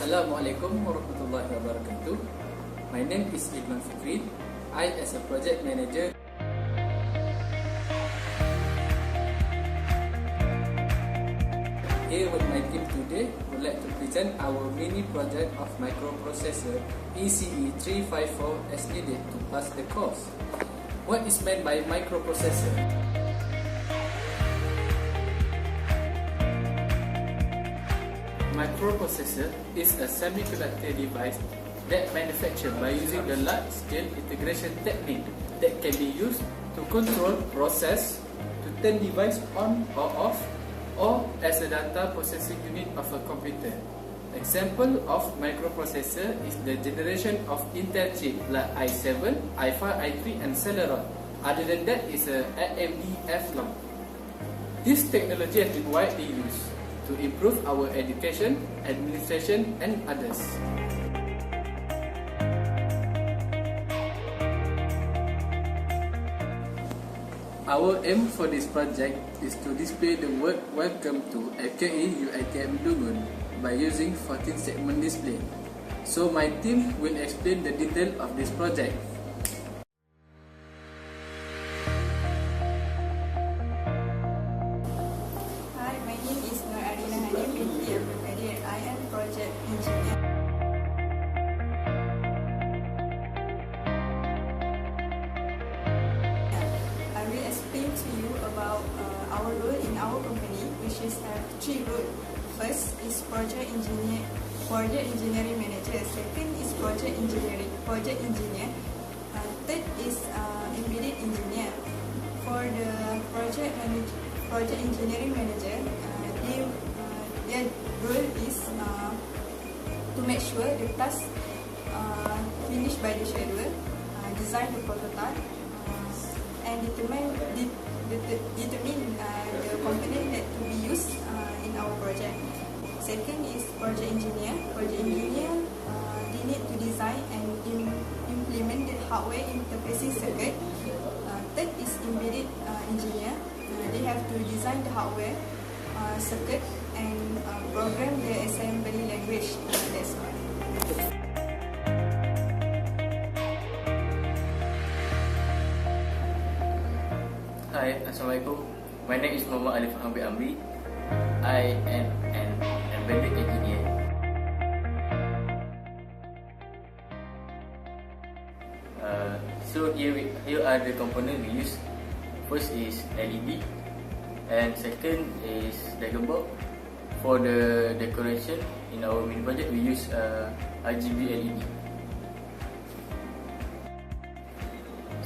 Assalamualaikum warahmatullahi wabarakatuh. My name is Idman Fikri. I, as a project manager, here with my team today, would like to present our mini project of microprocessor ECE354 as needed to pass the course. What is meant by microprocessor? Microprocessor is a semiconductor device that manufactured by using the large-scale integration technique that can be used to control, process, to turn device on or off, or as a data processing unit of a computer. Example of microprocessor is the generation of Intel chip like i7, i5, i3 and Celeron. Other than that is a AMD F-long. This technology has been widely used to improve our education, administration and others. Our aim for this project is to display the word welcome to FKE UiTM Dungun by using 14 segment display. So my team will explain the detail of this project. I am project engineer. I will explain to you about our role in our company, which is three roles. First is project engineering manager. Second is project engineer. Third is embedded engineer. For the project engineering manager, their role is to make sure the task finished by the schedule, design the prototype, and determine the component that to be used in our project. Second is project engineer. They need to design and implement the hardware interfacing circuit. Third is embedded engineer. They have to design the hardware circuit and program the assembly language. That's all. Hi, Assalamualaikum. My name is Muhammad Alif Hamid Amri. I am an embedded engineer. So here are the components we use. First is LED, and second is Dragon Ball. For the decoration in our mini project, we use RGB LED.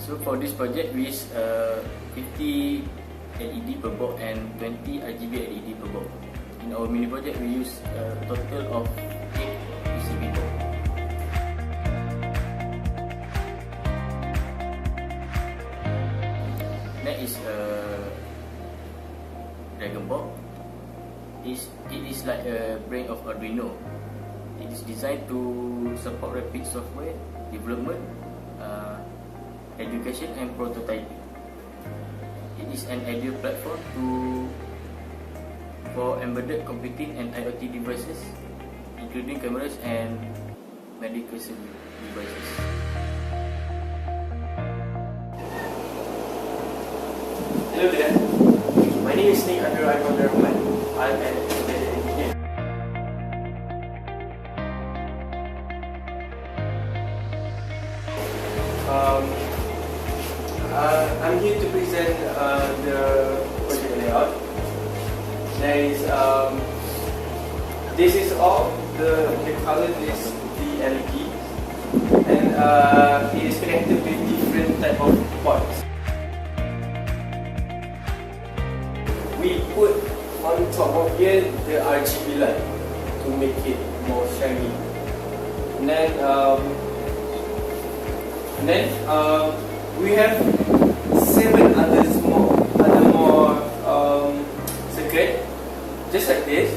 So for this project, we use 50 LED per box and 20 RGB LED per box. In our mini project, we use a total of 8 PCB box. Next is Dragon Ball. It is like a brain of Arduino. It is designed to support rapid software development, education and prototyping. It is an ideal platform for embedded computing and IoT devices, including cameras and medical devices. Hello there. My name is Nick Andrew Ivan Rahman. I'm an embedded engineer. I'm here to present the project layout. This is all the color is the LED, and it is connected with different type of ports. We put on top of here the RGB light to make it more shiny. And then we have 7 other more circuit just like this.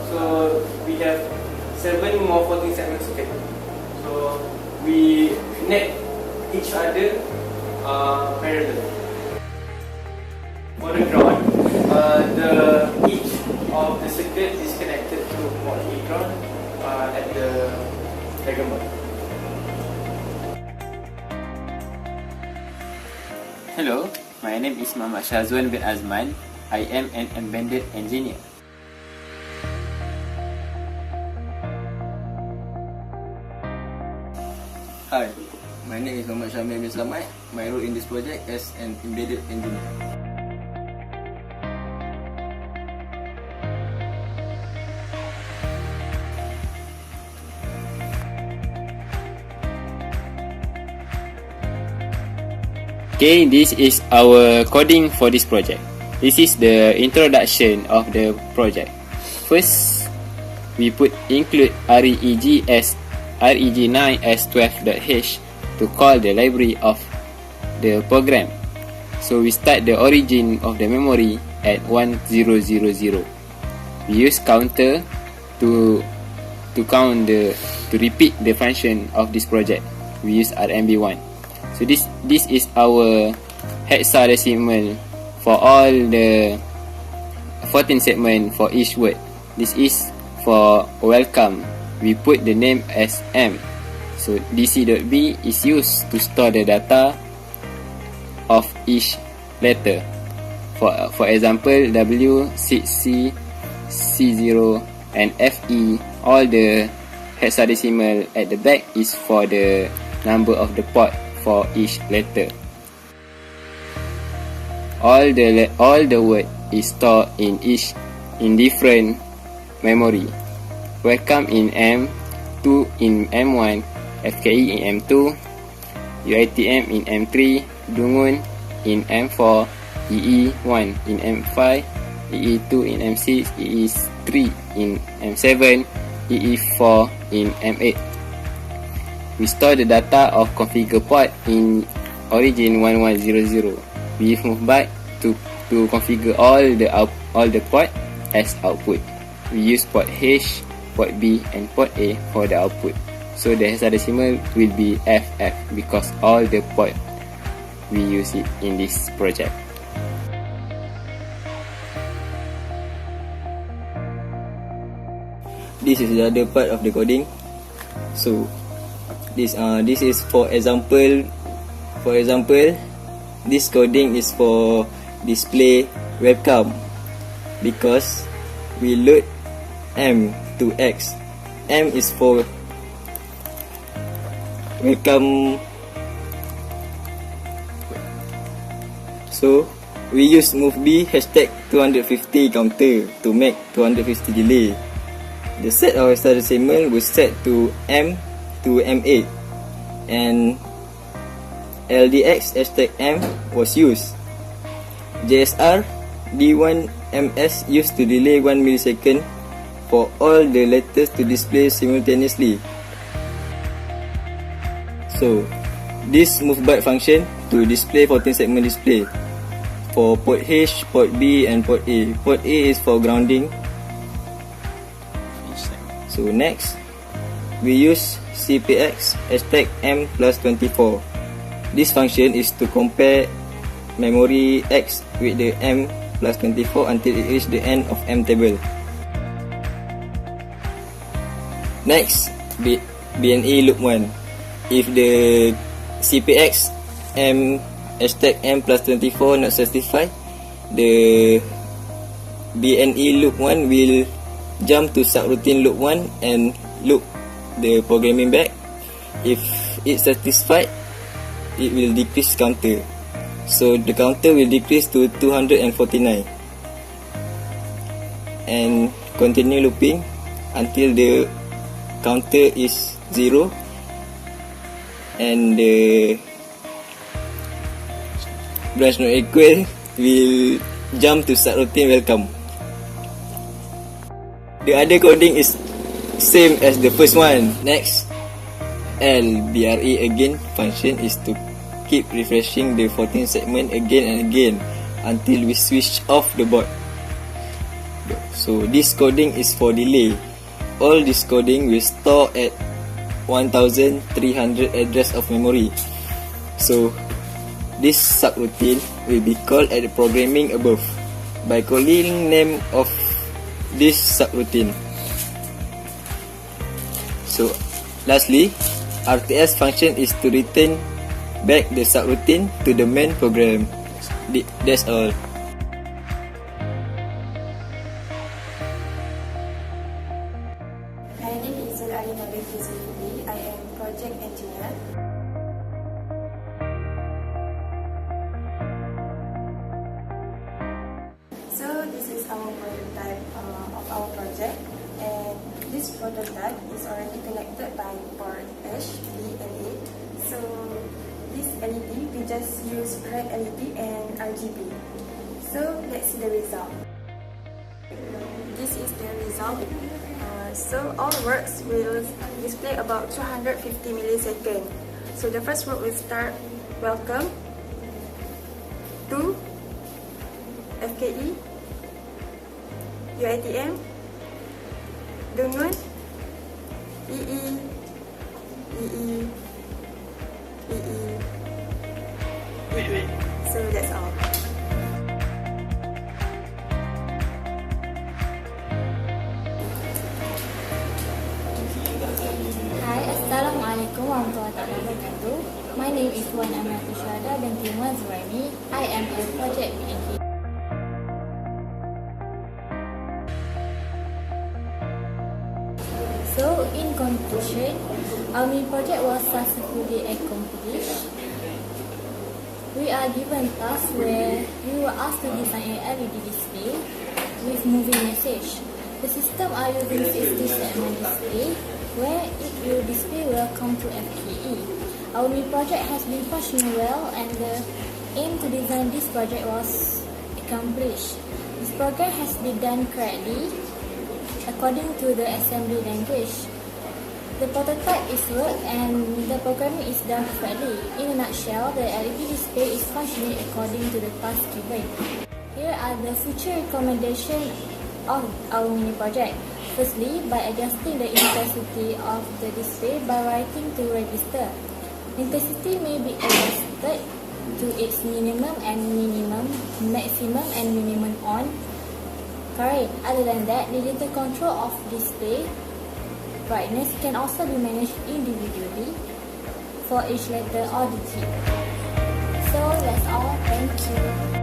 So we have 7 more 14 segment circuit. So we connect each other parallel. For the ground, each of the circuit is connected to one ground at the My name is Muhammad Shazwan bin Azman. I am an embedded engineer. Hi, my name is Muhammad Syamil bin Slamat. My role in this project as an embedded engineer. Okay, this is our coding for this project. This is the introduction of the project. First, we include reg9s12.h to call the library of the program. So we start the origin of the memory at 1000. We use counter to repeat the function of this project. We use RMB1. So this is our hexadecimal for all the 14 segment for each word. This is for welcome. We put the name as M. So dc.b is used to store the data of each letter. For example, W, C, C0 and FE, all the hexadecimal at the back is for the number of the port for each letter. All the word is stored in different memory. Welcome in M, 2 in M1, FKE in M2, UiTM in M3, Dungun in M4, EE1 in M5, EE2 in M6, EE3 in M7, EE4 in M8. We store the data of configure port in origin 1100. We move back to configure all the port as output. We use port H, port B and port A for the output. So the hexadecimal will be FF because all the port we use it in this project. This is the other part of the coding. So this is for example. For example, this coding is for display welcome because we load M to X. M is for welcome. So we use move B #250 counter to make 250 delay. The set of hexadecimal was set to M to M8 and LDX #M was used. JSR D1MS used to delay 1 millisecond for all the letters to display simultaneously. So this move byte function to display 14 segment display for port H, port B and port A. Port A is for grounding. So next, we use CPX #M plus 24. This function is to compare memory X with the M plus 24 until it reaches the end of M table. Next, BNE loop 1. If the CPX M plus 24 not satisfied, the BNE loop 1 will jump to subroutine loop 1 and loop the programming back. If it's satisfied, it will decrease counter. So the counter will decrease to 249 and continue looping until the counter is 0 and the branch not equal will jump to subroutine welcome. The other coding is same as the first one. Next, LBRE again function is to keep refreshing the 14 segment again and again until we switch off the board. So this coding is for delay. All this coding will store at 1300 address of memory. So this subroutine will be called at the programming above by calling name of this subroutine. So lastly, RTS function is to return back the subroutine to the main program. That's all. My name is Zulfie. I am project engineer. So this is our prototype of our project, and this prototype is already connected by port H, B, and A. So this LED, we just use red LED and RGB. So let's see the result. This is the result. So all works will display about 250 milliseconds. So the first word will start welcome to FKE, UiTM Dungun, EE, So that's all. Hai, Assalamualaikum warahmatullahi wabarakatuh. My name is Wan Amatul Syuhada binti Muaz Zuraimi. I am a project engineer. So, in conclusion, our mini project was successfully accomplished. We are given tasks where we were asked to design a LED display with moving message. The system are using 60 segment display where it will display welcome to FKE. Our mini project has been functioning well, and the aim to design this project was accomplished. This program has been done correctly according to the assembly language. The prototype is worked and the programming is done perfectly. In a nutshell, the LED display is functioning according to the task given. Here are the future recommendations of our mini project. Firstly, by adjusting the intensity of the display by writing to register. Intensity may be adjusted to its minimum and maximum and minimum on current. Other than that, digital control of display brightness can also be managed individually for each letter or digit. So that's all. Thank you.